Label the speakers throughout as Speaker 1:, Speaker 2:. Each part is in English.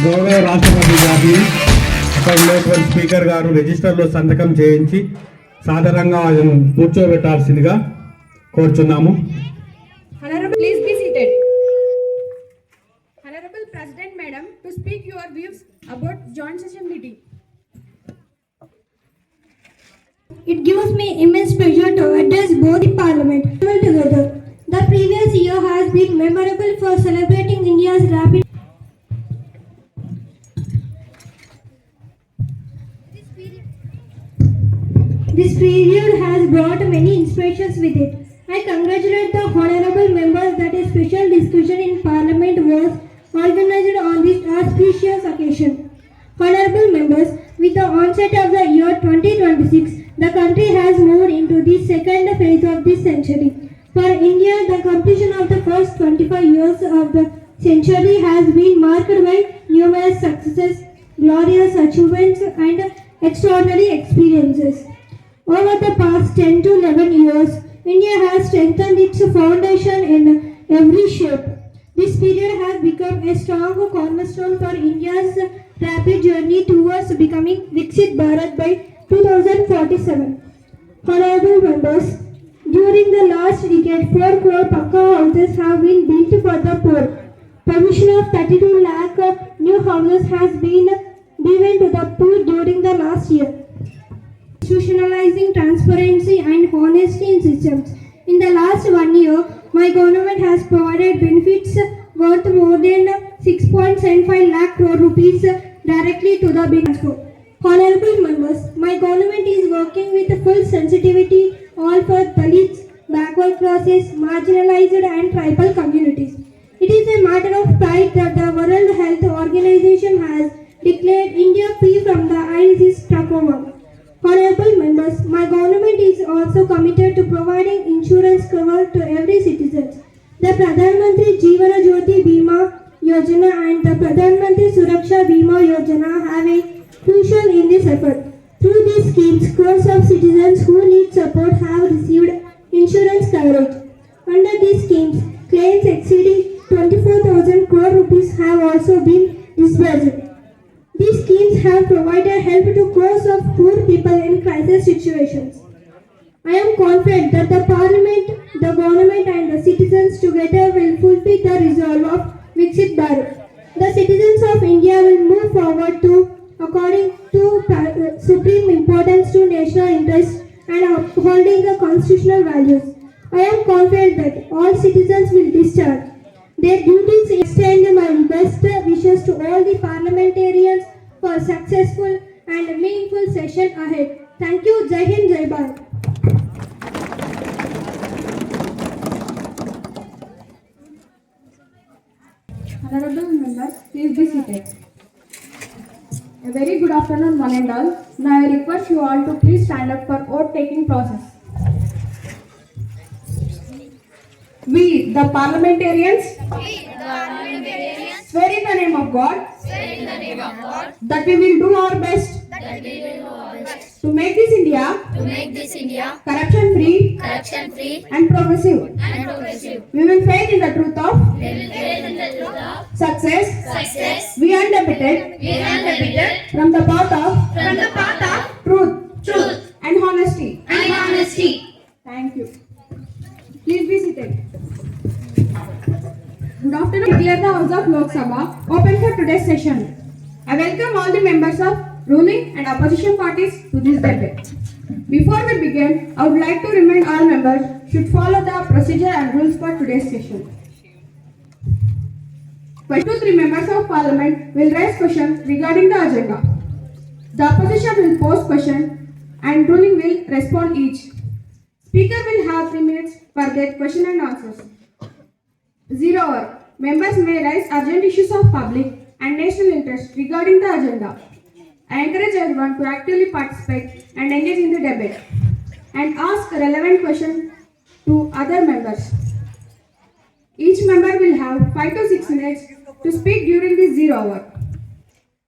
Speaker 1: గౌరవ రాష్ట్రపతి గారిని అక్కడ ఉన్నటువంటి స్పీకర్ గారు రిజిస్టర్లో సంతకం చేయించి సాధారణంగా కూర్చోబెట్టాల్సిందిగా కోరుచున్నాము.
Speaker 2: Honorable, please be seated. Honorable President Madam, to speak your views about joint session meeting.
Speaker 3: It gives me immense pleasure to address both the Parliament together. The previous year has been memorable for celebrating India's rapid. This period has brought many inspirations with it. I congratulate the honorable members that a special discussion in Parliament was organized on this auspicious occasion. Honorable members, with the onset of the year 2026, the country has moved into the second phase of this century. For India, the completion of the first 25 years of the century has been marked by numerous successes, glorious achievements, and extraordinary experiences. Over the past 10 to 11 years, India has strengthened its foundation in every shape. This period has become a strong cornerstone for India's rapid journey towards becoming Viksit Bharat by 2047. Honorable members, during the last decade, 4 crore Pakka houses have been built for the poor. Provision of 32 lakh new houses has been given to the poor during the last year. Institutionalizing transparency and honesty in systems. In the last 1 year, my government has provided benefits worth more than 6.75 lakh crore rupees directly to the transfer. Honorable members, my government is working with full sensitivity all for Dalits, backward classes, marginalized and tribal communities. It is a matter of pride that the World Health Organization has declared India free from the eye disease trachoma. Honorable members, my government is also committed to providing insurance cover to every citizen. The Pradhan Mantri Jeevana Jyoti Bima Yojana and the Pradhan Mantri Suraksha Bima Yojana have a crucial in this effort. Through these schemes, crores of citizens who need support have received insurance coverage. Under these schemes, claims exceeding 24,000 crore rupees have also been disbursed. These schemes have provided help to crores of poor people in crisis situations. I am confident that the Parliament, the government and the citizens together will fulfill the resolve of Viksit Bharat. The citizens of India will move forward to according to supreme importance to national interests and upholding the constitutional values. I am confident that all citizens will discharge their duties. Extend my best wishes to all the parliamentarians for successful and meaningful session ahead. Thank you. Jai Hind, Jai Bharat.
Speaker 2: Honorable members, please be seated. A very good afternoon, one and all. Now I request you all to please stand up for vote taking process. We, the parliamentarians, swear in the name of God, that we will do our best, to make this India, corruption free, and progressive. We will faith in the truth of, success, we undebated, from the path of, truth, and honesty. Thank you. Please be seated. Good afternoon. I declare the House of Lok Sabha open for today's session. I welcome all the members of ruling and opposition parties to this debate. Before we begin, I would like to remind all members should follow the procedure and rules for today's session. 2 to 3 members of parliament will raise questions regarding the agenda. The opposition will pose question and ruling will respond each. Speaker will have 3 minutes for their question and answers. 0 hour. Members may raise urgent issues of public and national interest regarding the agenda. I encourage everyone to actively participate and engage in the debate and ask relevant questions to other members. Each member will have 5 to 6 minutes to speak during the 0 hour.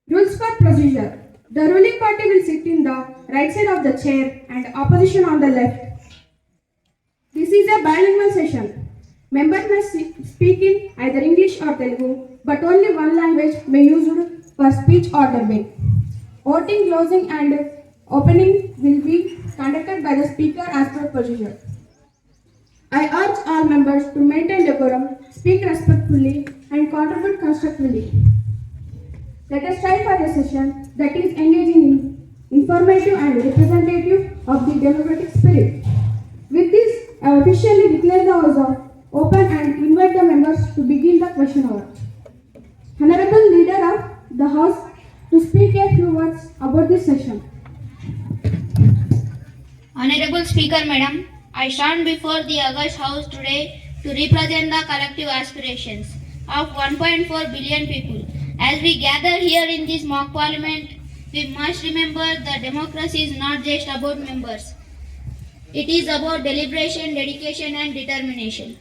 Speaker 2: Rules for procedure. The ruling party will sit in the right side of the chair and opposition on the left. This is a bilingual session. Members may speak in either English or Telugu, but only one language may be used for speech or debate. Voting, closing and opening will be conducted by the speaker as per procedure. I urge all members to maintain decorum, speak respectfully and contribute constructively. Let us try for a session that is engaging in informative and representative of the democratic spirit. With this, I officially declare the House open and invite the members to begin the question hour. Honorable Leader of the House to speak a few words about this session.
Speaker 4: Honorable Speaker Madam, I stand before the August House today to represent the collective aspirations of 1.4 billion people. As we gather here in this mock parliament, we must remember that democracy is not just about members. It is about deliberation, dedication and determination.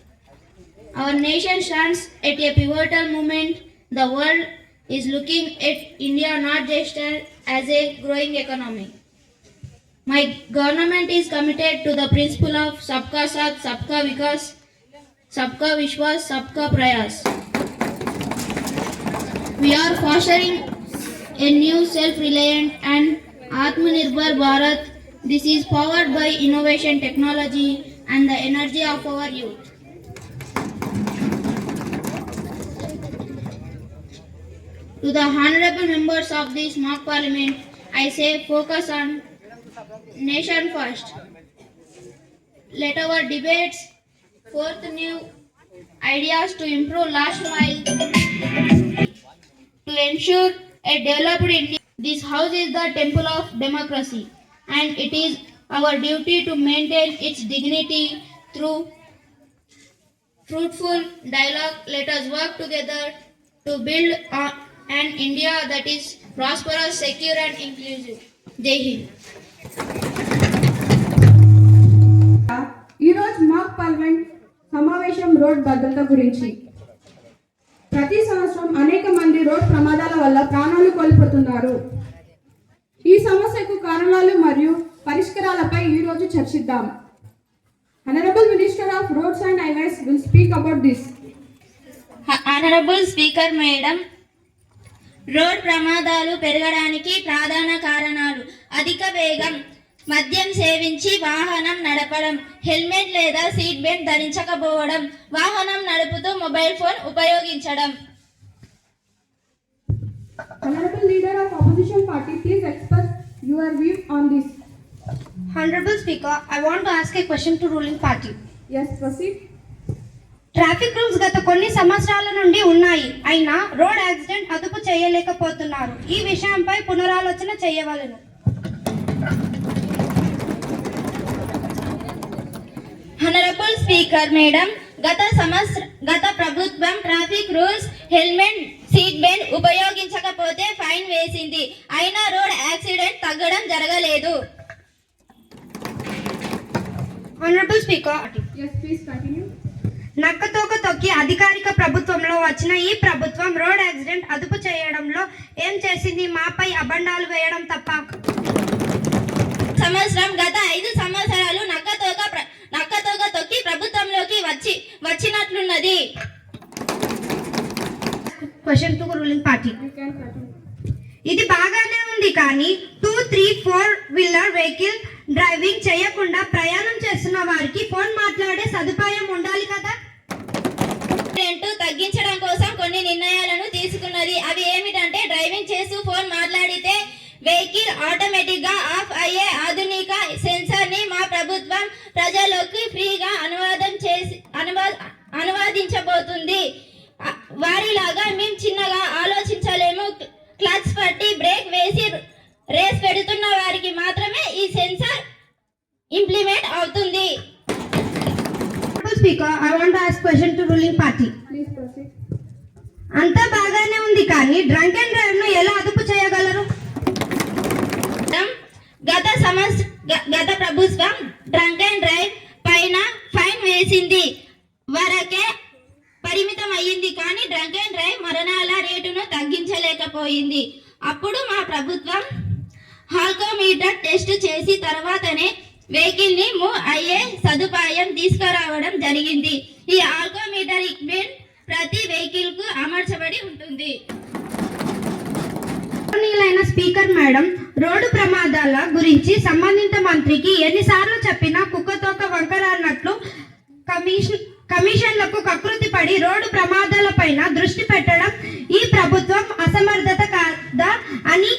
Speaker 4: Our nation stands at a pivotal moment. The world is looking at India not just as a growing economy. My government is committed to the principle of Sabka Saath, Sabka Vikas, Sabka Vishwas, Sabka Prayas. We are fostering a new self-reliant and Atmanirbhar Bharat. This is powered by innovation technology and the energy of our youth. To the honorable members of this mock parliament, I say focus on nation first. Let our debates forth new ideas to improve last mile to ensure a developed India. This house is the temple of democracy and it is our duty to maintain its dignity through fruitful dialogue. Let us work together to build an India that is prosperous, secure and inclusive. Jai Hind.
Speaker 2: ఈరోజు మాక్ parliament సమావేశం road భద్రత గురించి. ప్రతి సంవత్సరం అనేక మంది road ప్రమాదాల వల్ల ప్రాణాలు కోల్పోతున్నారు. ఈ సమస్యకు కారణాలు మరియు పరిష్కారాలపై ఈరోజు చర్చిద్దాం. Honorable Minister of Roads and Highways will speak about this.
Speaker 4: Honorable Speaker Madam, road ప్రమాదాలు పెరగడానికి ప్రధాన కారణాలు అధిక వేగం, మద్యం సేవించి వాహనం నడపడం, హెల్మెట్ లేదా సీట్ బెల్ట్ ధరించకపోవడం, వాహనం నడుపుతూ మొబైల్ ఫోన్ ఉపయోగించడం.
Speaker 2: Honorable Leader of Opposition Party, please express your view on this.
Speaker 3: Honorable Speaker, I want to ask a question to ruling party.
Speaker 2: Yes, proceed.
Speaker 3: Traffic rules గత కొన్ని సంవత్సరాల నుండి ఉన్నాయి, అయినా రోడ్ యాక్సిడెంట్ అదుపు చేయలేకపోతున్నారు. ఈ విషయంపై పునరాలోచన చేయవలెను.
Speaker 4: Honorable Speaker Madam, గత ప్రభుత్వం traffic rules, helmet, seat belt ఉపయోగించకపోతే ఫైన్ వేసింది, అయినా రోడ్ యాక్సిడెంట్ తగ్గడం జరగలేదు.
Speaker 3: Honorable Speaker,
Speaker 2: Yes, please continue.
Speaker 3: నక్కతోక తొక్కి అధికారిక ప్రభుత్వంలో వచ్చిన ఈ ప్రభుత్వం రోడ్ యాక్సిడెంట్ అదుపు చేయడంలో ఏం చేసింది? మాపై అబండాలు వేయడం తప్ప.
Speaker 4: గత 5 సంవత్సరాలు నక్కతోక తొక్కి ప్రభుత్వంలోకి వచ్చినట్లున్నది.
Speaker 3: Question to ruling party.
Speaker 2: You can continue.
Speaker 3: ఇది బాగానే ఉంది, కానీ 2, 3, 4 వీలర్ వెహికల్ డ్రైవింగ్ చేయకుండా ప్రయాణం చేస్తున్న వారికి ఫోన్ మాట్లాడే సదుపాయం ఉండాలి కదా.
Speaker 4: తగ్గించడం కోసం కొన్ని నిర్ణయాలను తీసుకున్నది. అవి ఏమిటంటే డ్రైవింగ్ చేస్తూ ఫోన్ మాట్లాడితే వెహికల్ ఆటోమేటిక్ గా ఆఫ్ అయ్యే ఆధునిక సెన్సార్ ని మా ప్రభుత్వం ప్రజలకు ఫ్రీగా అనువాదించబోతుంది. వారిలాగా మేము చిన్నగా ఆలోచించలేము. క్లచ్ పట్టి బ్రేక్ వేసి రేస్ పెడుతున్న వారికి మాత్రమే ఈ సెన్సార్ ఇంప్లిమెంట్ అవుతుంది.
Speaker 3: Speaker, I want to ask question to ruling party.
Speaker 2: Please proceed.
Speaker 3: అంతా బాగానే ఉంది కానీ డ్రంక్ అండ్ డ్రైవ్ ను ఎలా అదుపు చేయగలరు?
Speaker 4: గత ప్రభుత్వం డ్రంక్ అండ్ డ్రైవ్ పైన ఫైన్ వేసింది, వరకే పరిమితం అయ్యింది. కానీ డ్రంక్ అండ్ డ్రైవ్ మరణాల రేటును తగ్గించలేకపోయింది. అప్పుడు మా ప్రభుత్వం ఆల్కోమీటర్ టెస్ట్ చేసి తర్వాతనే వెహికల్ ని మూవ్ అయ్యే సదుపాయం తీసుకురావడం జరిగింది. ఈ ఆల్కోమీటర్ ఎక్విప్మెంట్ ప్రతి వెహికల్ కు అమర్చబడి ఉంటుంది.
Speaker 3: స్పీకర్ మేడం, రోడ్డు ప్రమాదాల గురించి సంబంధిత మంత్రికి ఎన్నిసార్లు చెప్పినా కుక్కతోక వంకర అన్నట్లు కమిషన్లకు కకృతి పడి రోడ్డు ప్రమాదాల పైన దృష్టి పెట్టడం ఈ ప్రభుత్వం అసమర్థత కాదా అని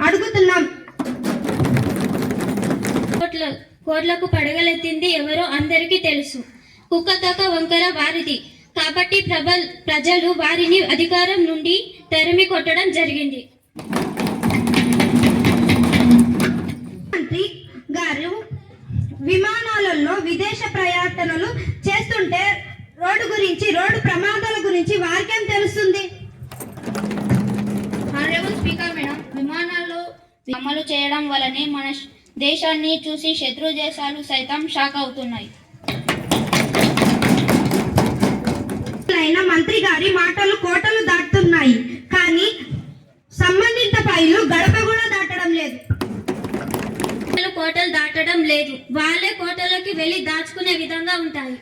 Speaker 3: అడుగుతున్నాం.
Speaker 4: కోట్లకు పడగలెత్తింది ఎవరో అందరికీ తెలుసు. కుక్కతోక వంకర వారిది కాబట్టి ప్రజలు వారిని అధికారం నుండి తరిమి కొట్టడం జరిగింది.
Speaker 3: మంత్రి గారు విమానాలలో విదేశ ప్రయాణాలు చేస్తుంటే రోడ్డు ప్రమాదాల గురించి వారికేం తెలుస్తుంది?
Speaker 4: ఆనరబుల్ స్పీకర్ మేడం, విమానాల్లో అమలు చేయడం వల్లనే మన దేశాన్ని చూసి శత్రు దేశాలు సైతం షాక్ అవుతున్నాయి.
Speaker 3: మంత్రి గారి మాటలు కోటలు దాటుతున్నాయి కానీ సంబంధిత ఫైలు గడప కూడా దాటడం లేదు.
Speaker 4: కోటలు దాటడం లేదు, వాళ్ళే కోటలోకి వెళ్ళి దాచుకునే విధంగా ఉంటాయి.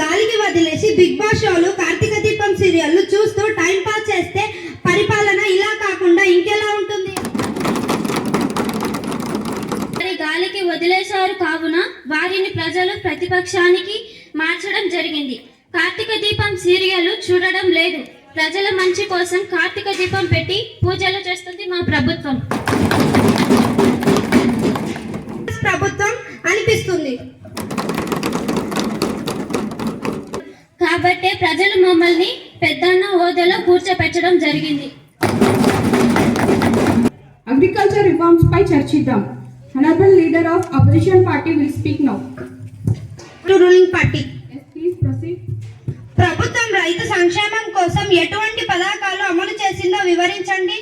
Speaker 3: గాలికి వదిలేసి బిగ్ బాస్ షోలు, కార్తీక దీపం సీరియల్ చూస్తూ టైం పాస్ చేస్తే పరిపాలన ఇలా కాకుండా ఇంకెలా ఉంటుంది?
Speaker 4: గాలికి వదిలేశారు కావున వారిని ప్రజలు ప్రతిపక్షానికి మార్చడం జరిగింది. కార్తీక దీపం సీరియల్ చూడడం లేదు, ప్రజల మంచి కోసం కార్తీక దీపం పెట్టి పూజలు చేస్తుంది మా ప్రభుత్వం
Speaker 3: అనిపిస్తుంది.
Speaker 4: కాబట్టే ప్రజలు మమ్మల్ని పెద్దన్న హోదాలో కూర్చోపెట్టడం జరిగింది.
Speaker 2: Agriculture reforms పై చర్చిద్దాం. Honorable leader of opposition party will speak now.
Speaker 3: To ruling party.
Speaker 2: Yes, please proceed.
Speaker 3: ప్రభుత్వం రైతు సంక్షేమం కోసం ఎటువంటి పథకాలు అమలు చేసిందో వివరించండి.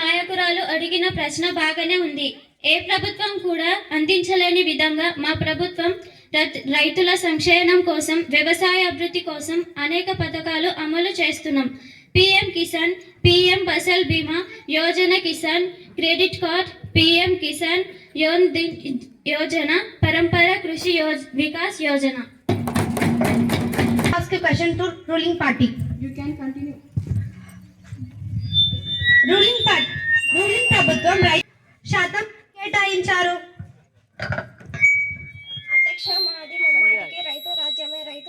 Speaker 4: నాయకురాలు అడిగిన ప్రశ్న బాగానే ఉంది. ఏ ప్రభుత్వం కూడా అందించలేని విధంగా మా ప్రభుత్వం రైతుల సంక్షేమం కోసం, వ్యవసాయ అభివృద్ధి కోసం అనేక పథకాలు అమలు చేస్తున్నాం. PM కిసాన్, PM ఫసల్ బీమా Yojana, Kisan credit card, PM Kisan Yojana, పరంపర Krishi Vikas Yojana.
Speaker 3: Ask a question to ruling party.
Speaker 2: You can continue.
Speaker 3: ruling ప్రభుత్వం రైతు శాతం కేటాయించారు.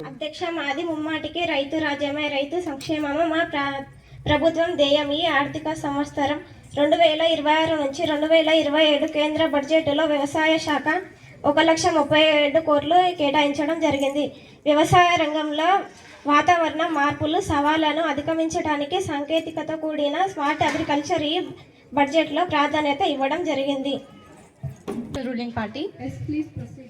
Speaker 5: అధ్యక్ష మాది ముమ్మాటికి రైతు రాజ్యమే రైతు సంక్షేమము మా ప్రభుత్వం ధ్యేయం. ఈ ఆర్థిక సంవత్సరం 2026 నుంచి 2027 కేంద్ర బడ్జెట్లో వ్యవసాయ శాఖ 1,37 కోట్లు కేటాయించడం జరిగింది. వ్యవసాయ రంగంలో వాతావరణ మార్పులు సవాళ్లను అధిగమించడానికి సాంకేతికత కూడిన స్మార్ట్ అగ్రికల్చర్ ఈ బడ్జెట్లో ప్రాధాన్యత ఇవ్వడం జరిగింది.
Speaker 3: Ruling party.
Speaker 2: Yes, please proceed.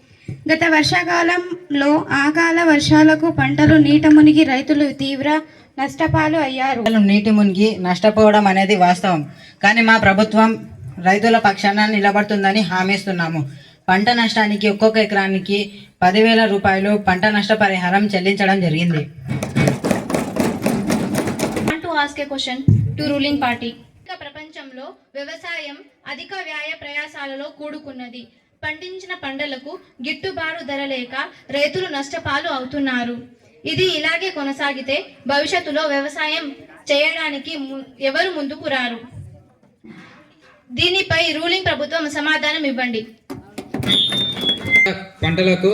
Speaker 3: గత వర్షాకాలంలో అకాల వర్షాలకు పంటలు నీట మునిగి రైతులు తీవ్ర నష్టపాలు అయ్యారు.
Speaker 6: నీటి మునిగి నష్టపోవడం అనేది వాస్తవం, కానీ మా ప్రభుత్వం రైతుల పక్షాన నిలబడుతుందని హామీస్తున్నాము. పంట నష్టానికి ఒక్కొక్క ఎకరానికి 10,000 రూపాయలు పంట నష్ట పరిహారం చెల్లించడం జరిగింది.
Speaker 4: ప్రపంచంలో వ్యవసాయం అధిక వ్యయ ప్రయాసాలలో కూడుకున్నది. పండించిన పంటలకు గిట్టుబాటు ధర లేక రైతులు నష్టపాలు అవుతున్నారు. ఇది ఇలాగే కొనసాగితే భవిష్యత్తులో వ్యవసాయం చేయడానికి ఎవరు ముందుకు రారు. దీనిపై రూలింగ్ ప్రభుత్వం సమాధానం ఇవ్వండి.
Speaker 7: పంటలకు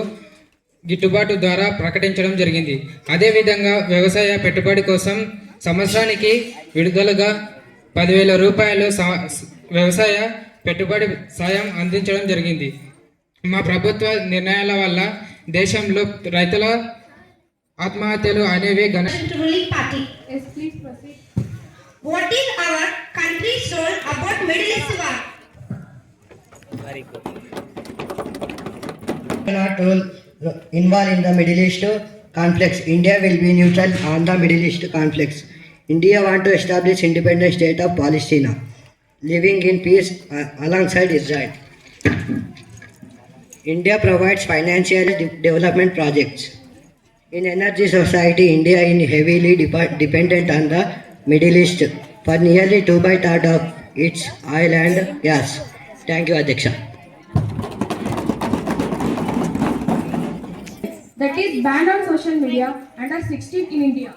Speaker 7: గిట్టుబాటు ధర ప్రకటించడం జరిగింది. అదేవిధంగా వ్యవసాయ పెట్టుబడి కోసం సంవత్సరానికి విడుదలగా 10,000 రూపాయలు వ్యవసాయ పెట్టుబడి సాయం అందించడం జరిగింది. మా ప్రభుత్వ నిర్ణయాల వల్ల దేశంలో రైతుల ఆత్మహత్యలు అనేవి
Speaker 5: ruling party.
Speaker 2: Yes, please proceed.
Speaker 5: What is our country's role about Middle East war?
Speaker 8: Not role involved in the Middle East conflicts. India will be neutral on the Middle East conflicts. India want to establish independent state of Palestine, living in peace alongside Israel. India provides financial development projects. In energy society, India is heavily dependent on the Middle East for nearly 2/3 of its oil and gas. Thank you, Adhyaksha.
Speaker 2: That is banned on social media under 16 in India.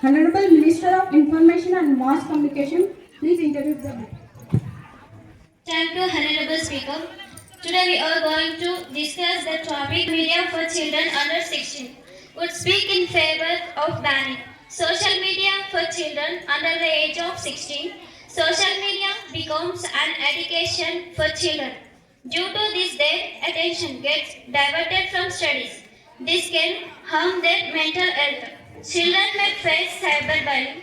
Speaker 2: Honorable Minister of Information and Mass Communication, please introduce the bill.
Speaker 4: Thank you, Honorable Speaker. Today we are going to discuss the topic media for children under 16. Would speak in favor of banning social media for children under the age of 16. Social media becomes an education for children. Due to this, their attention gets diverted from studies. This can harm their mental health. Children may face cyberbullying.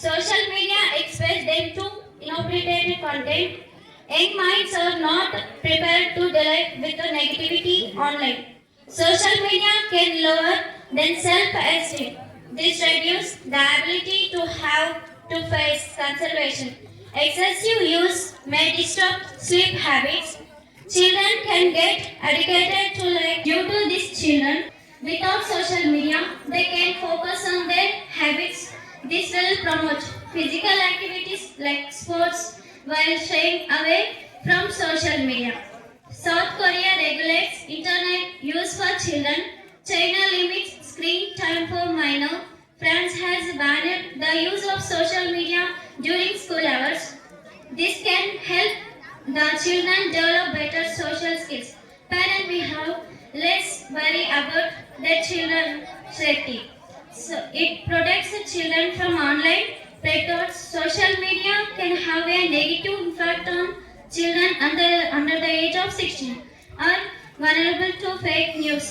Speaker 4: Social media expose them to inappropriate content. Young minds are not prepared to deal with the negativity online. Social media can lower their self-esteem. This reduces the ability to face conservation. Excessive use may disrupt sleep habits. Children can get addicted to life. Due to these children, without social media, they can focus on their habits. This will promote physical activities like sports while staying away from social media. South Korea regulates internet use for children. China limits screen time for minor. France has banned the use of social media during school hours. This can help the children develop better social skills. Parents will have less worry about their children's safety. So it protects the children from online predators. Social media can have a negative impact on children under the age of 16 are vulnerable to fake news.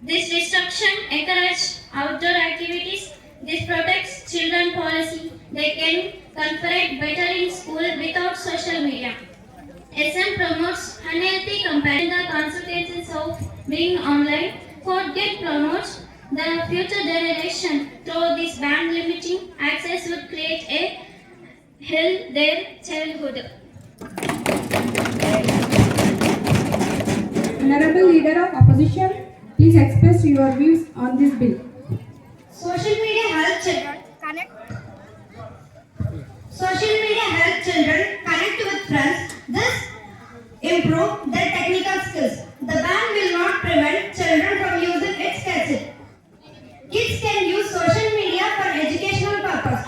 Speaker 4: This restriction encourages outdoor activities. This protects children policy. They can concentrate better in school without social media. SM promotes unhealthy comparison. The consequences of being online. Forget promotes the future generation. Through this ban limiting access would create a health their childhood.
Speaker 2: Honorable Leader of Opposition, please express your views on this bill.
Speaker 5: Social media help children connect. Social media help children connect with friends. This improve their technical skills. The ban will not prevent children from using its gadget. Kids can use social media for educational purpose.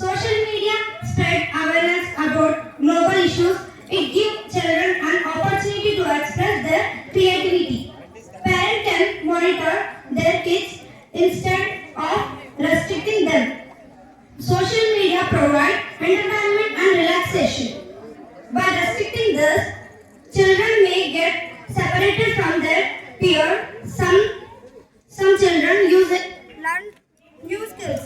Speaker 5: Social media spread awareness about global issues. It gives children an opportunity to express their creativity. Parents can monitor their kids instead of restricting them. Social media provide entertainment and relaxation. By restricting this, children may get separated from their peers. Some children use it learn new skills.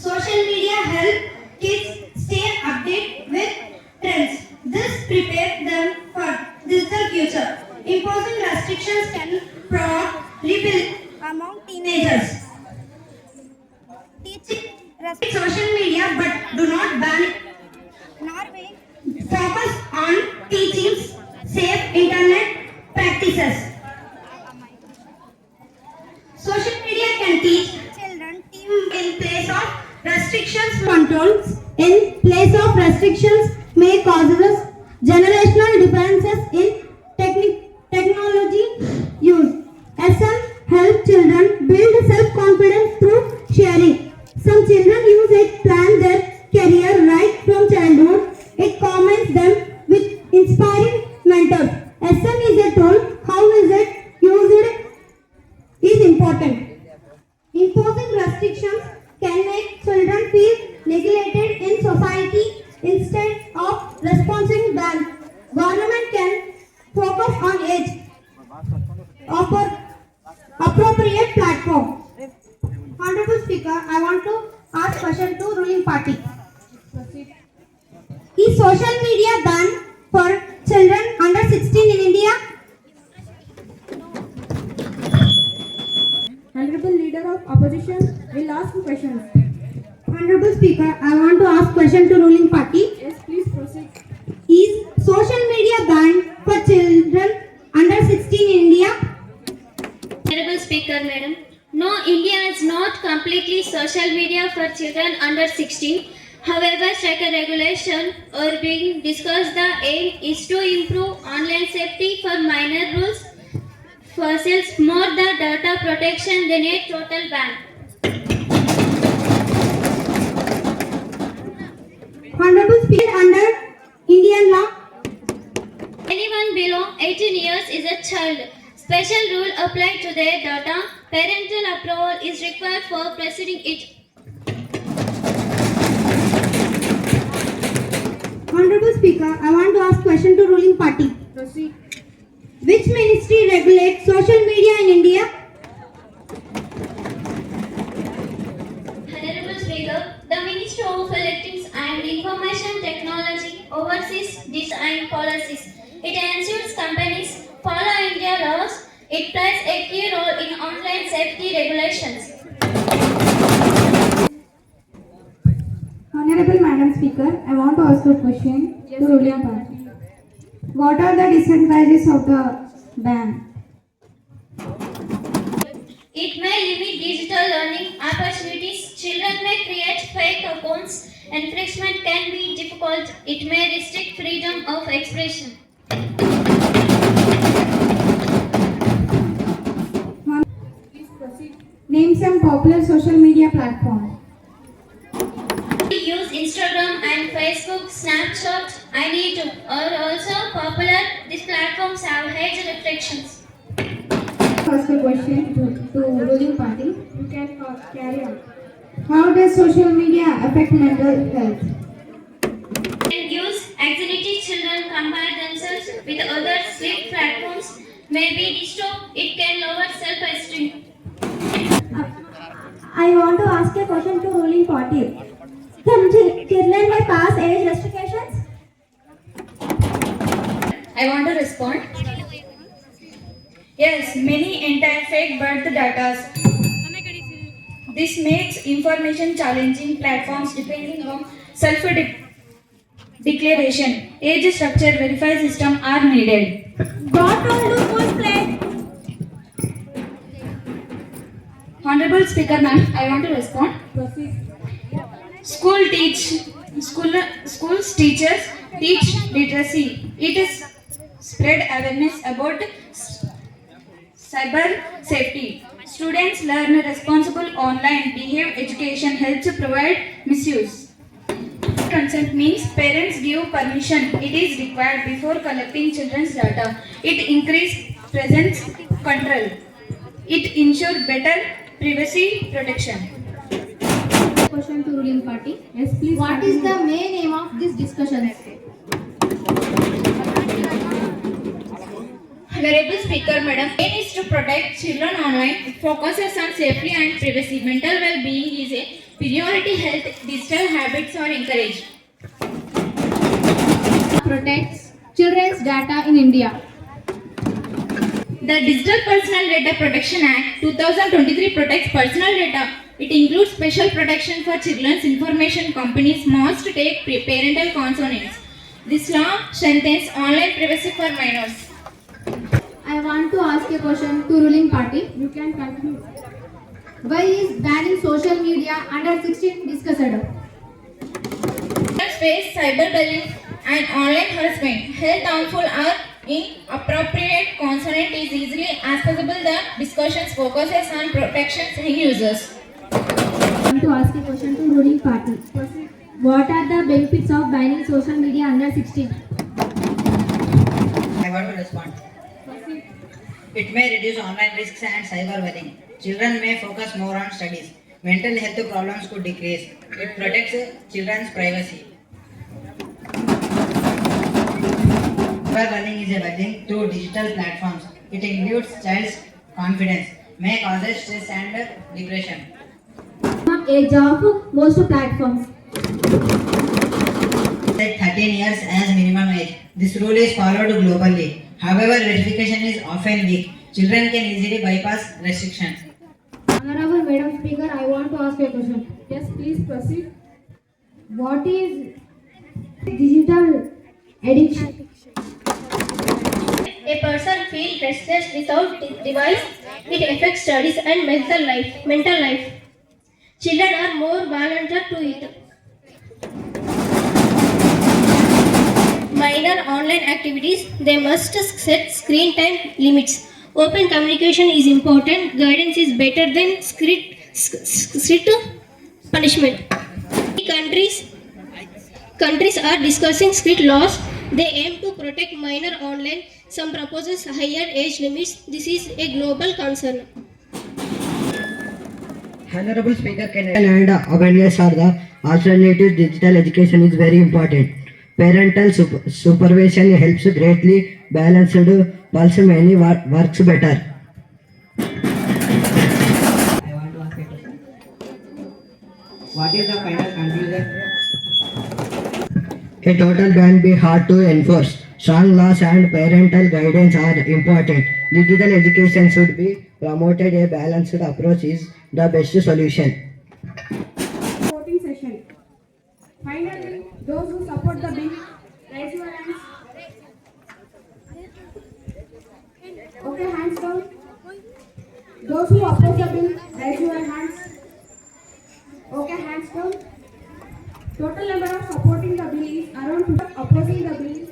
Speaker 5: Social media help kids stay updated with trends. This prepares them for digital future. Imposing restrictions can promote rebellion among teenagers. Teaching respect social media but do not ban it. Norway focus on teaching safe internet practices. Social media can teach children in place of restrictions.
Speaker 3: Controls in place of restrictions may cause us generational differences in technology use. SM help children build self-confidence through sharing. Some children use it to plan their career right from childhood. It combines them with inspiring mentors. SM is a tool. How is it used neglected in society instead of responding ban. Government can focus on age appropriate platform. Honorable Speaker, I want to ask question to ruling party. Is social media banned for children under 16 in India?
Speaker 2: Honorable Leader of Opposition will ask questions.
Speaker 3: Honorable Speaker, I want to ask question to ruling party.
Speaker 2: Yes, please proceed.
Speaker 3: Is social media banned for children under 16 in India?
Speaker 4: Honorable Speaker, Madam. No, India is not completely social media for children under 16. However, stricter regulation are being discussed. The aim is to improve online safety for minor rules. Fossils more the data protection than a total ban.
Speaker 3: Honorable Speaker, under Indian law,
Speaker 4: Anyone below 18 years is a child. Special rule applied to their data. Parental approval is required for proceeding it.
Speaker 3: Honorable Speaker, I want to ask question to ruling party.
Speaker 2: Proceed.
Speaker 3: Which ministry regulates social media in India?
Speaker 4: Honorable Speaker, the Ministry of Electronics and Information Technology oversees design policies. It ensures companies follow India laws. It plays a key role in online safety regulations.
Speaker 2: Honorable Madam Speaker, I want to ask a question to ruling party. What are the disadvantages of the ban?
Speaker 4: It may limit digital learning opportunities. Children may create fake accounts. Enforcement can be difficult. It may restrict freedom of expression.
Speaker 2: Please proceed. Name some popular social media platforms.
Speaker 4: We use Instagram and Facebook, Snapchat, and YouTube are also popular. These platforms have age restrictions.
Speaker 2: Ask a question to ruling party. You can carry on. How does social media affect mental health?
Speaker 4: Can use anxiety. Children compare themselves with others. Sleep platforms may be disturbed. It can lower self-esteem.
Speaker 3: I want to ask a question to ruling party. Can children may pass age restrictions?
Speaker 9: I want to respond. Yes, many enter fake birth data. This makes information challenging platforms depending on self-declaration. Age structure verify system are needed.
Speaker 3: What role do schools play?
Speaker 9: Honorable Speaker, ma'am, I want to respond.
Speaker 2: Proceed.
Speaker 9: Schools teachers teach literacy. It is spread awareness about cyber safety. Students learn responsible online behave. Education helps provide misuse. Consent means parents give permission. It is required before collecting children's data. It increases presence control. It ensures better privacy protection.
Speaker 2: Question to ruling party. Yes, please.
Speaker 3: What is the main aim of this discussion?
Speaker 9: Honorable Speaker, Madam, aim is to protect children online. It focuses on safety and privacy. Mental well-being is a priority. Health, digital habits are encouraged.
Speaker 2: Protects children's data in India.
Speaker 9: The Digital Personal Data Protection Act 2023 protects personal data. It includes special protection for children's information. Companies must take parental consents. This law strengthens online privacy for minors.
Speaker 2: I want to ask a question to ruling party. You can continue. Why is banning social media under 16 discussed?
Speaker 9: Children face cyberbullying and online harassment. Health harmful or inappropriate content is easily accessible. The discussions focuses on protections and users.
Speaker 2: I want to ask a question to ruling party. What are the benefits of banning social media under 16?
Speaker 6: I want to respond. It may reduce online risks and cyberbullying. Children may focus more on studies. mental health problems could decrease. It protects children's privacy. Cyberbullying is emerging through digital platforms. It includes child's confidence, may cause stress and depression.
Speaker 3: Age of most platforms.
Speaker 6: Set 13 years as minimum age. This rule is followed globally. However, verification is often weak. Children can easily bypass restrictions.
Speaker 3: Honorable Madam Speaker, I want to ask a question. Yes, please proceed. What is digital addiction?
Speaker 4: A person feels restless without device. It affects studies and mental life. Children are more vulnerable to it. Minor online activities, they must set screen time limits. Open communication is important. Guidance is better than strict punishment. Countries are discussing strict laws. They aim to protect minor online. Some proposes higher age limits. This is a global concern.
Speaker 8: Honorable Speaker, can and awareness are the alternatives. Digital education is very important. Parental supervision helps greatly. Balanced pulse many works better.
Speaker 6: I want to ask a question. What is the final conclusion?
Speaker 8: A total ban be hard to enforce. Strong laws and parental guidance are important. Digital education should be promoted. A balanced approach is the best solution.
Speaker 2: Voting session. Finally, those who support the bill, raise your hands. Okay, hands down. Those who oppose the bill, raise your hands. Okay, hands down. Total number of supporting the bill is around 2, opposing the bill is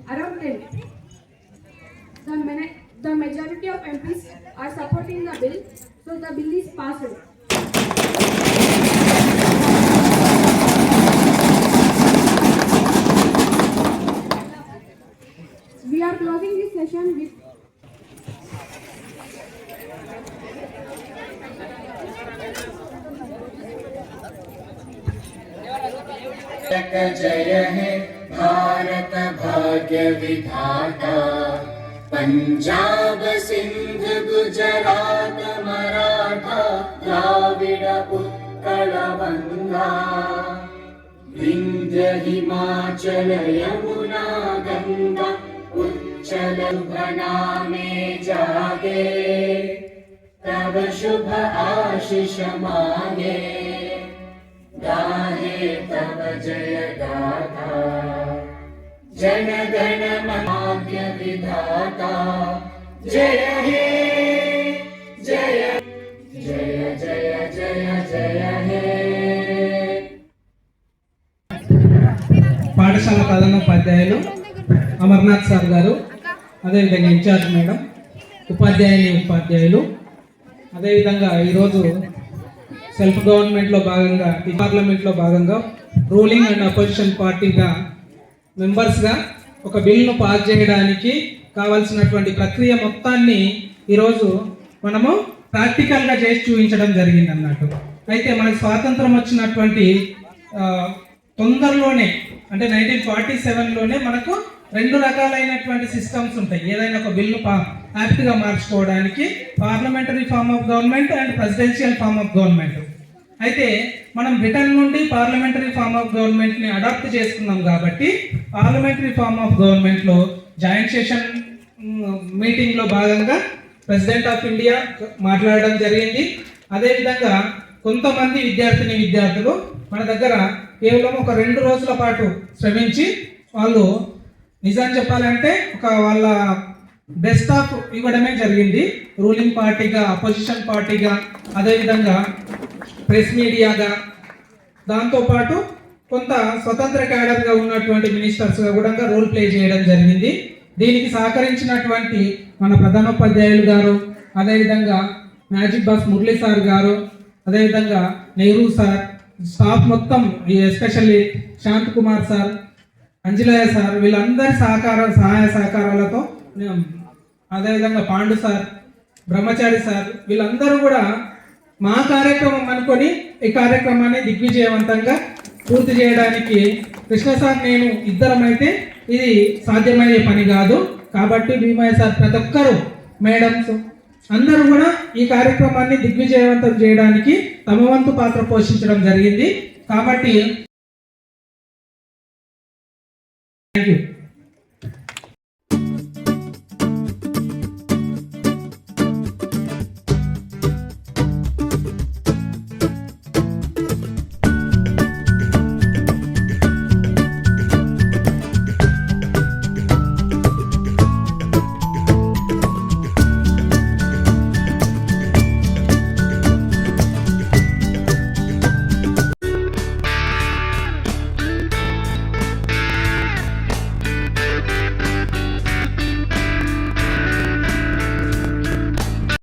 Speaker 2: around 10. The majority of MPs are supporting the bill, so the bill is passed. We are closing this session with
Speaker 10: जय हे भारत भाग्य विधाता पंजाब सिंध गुजरात मराठा द्राविड उत्कल गंगा विंध्य हिमाचल यमुना गंगा उच्चल नामे जागे तब शुभ आशीष मांगे गाहे तब जय गाथा जन गण भाग्य विधाता जय हे जय जय जय जय जय हे
Speaker 11: పాఠశాల ప్రధానోపాధ్యాయులు అమర్నాథ్ సార్ గారు, అదేవిధంగా ఇన్ఛార్జ్ మేడం, ఉపాధ్యాయులు, అదేవిధంగా ఈరోజు సెల్ఫ్ గవర్నమెంట్లో భాగంగా పార్లమెంట్లో భాగంగా రూలింగ్ అండ్ అపోజిషన్ పార్టీగా మెంబర్స్గా ఒక బిల్లును పాస్ చేయడానికి కావాల్సినటువంటి ప్రక్రియ మొత్తాన్ని ఈరోజు మనము ప్రాక్టికల్గా చేసి చూపించడం జరిగింది అన్నట్టు. అయితే మనకు స్వాతంత్రం వచ్చినటువంటి తొందరలోనే అంటే 1947లోనే మనకు 2 రకాలైనటువంటి సిస్టమ్స్ ఉంటాయి. ఏదైనా ఒక బిల్లు యాక్ట్గా మార్చుకోవడానికి parliamentary form of government and presidential form of government. అయితే మనం బ్రిటన్ నుండి పార్లమెంటరీ ఫార్మ్ ఆఫ్ గవర్నమెంట్ని అడాప్ట్ చేసుకున్నాం కాబట్టి పార్లమెంటరీ ఫార్మ్ ఆఫ్ గవర్నమెంట్లో జాయింట్ సెషన్ మీటింగ్లో భాగంగా ప్రెసిడెంట్ ఆఫ్ ఇండియా మాట్లాడడం జరిగింది. అదేవిధంగా కొంతమంది విద్యార్థులు మన దగ్గర కేవలం ఒక 2 రోజుల పాటు శ్రమించి వాళ్ళు నిజం చెప్పాలంటే వాళ్ళ బెస్ట్ ఆఫ్ ఇవ్వడమే జరిగింది. రూలింగ్ పార్టీగా, అపోజిషన్ పార్టీగా, అదేవిధంగా ప్రెస్ మీడియాగా, దాంతోపాటు కొంత స్వతంత్ర క్యాడర్గా ఉన్నటువంటి మినిస్టర్స్గా కూడా రోల్ ప్లే చేయడం జరిగింది. దీనికి సహకరించినటువంటి మన ప్రధానోపాధ్యాయులు గారు, అదేవిధంగా మ్యాజిక్ బాస్ మురళీ సార్ గారు, అదేవిధంగా నెహ్రూ సార్, స్టాఫ్ మొత్తం especially Shanth Kumar sir, Anjalayya sir, వీళ్ళందరి సహాయ సహకారాలతో, అదేవిధంగా పాండు సార్, బ్రహ్మచారి సార్, వీళ్ళందరూ కూడా మా కార్యక్రమం అనుకొని ఈ కార్యక్రమాన్ని దిగ్విజయవంతంగా పూర్తి చేయడానికి కృష్ణ సార్ నేను ఇద్దరమైతే ఇది సాధ్యమయ్యే పని కాదు. కాబట్టి భీమయ్య సార్ ప్రతి ఒక్కరు మేడమ్స్ అందరూ కూడా ఈ కార్యక్రమాన్ని దిగ్విజయవంతం చేయడానికి తమ వంతు పాత్ర పోషించడం జరిగింది. కాబట్టి థ్యాంక్ యూ.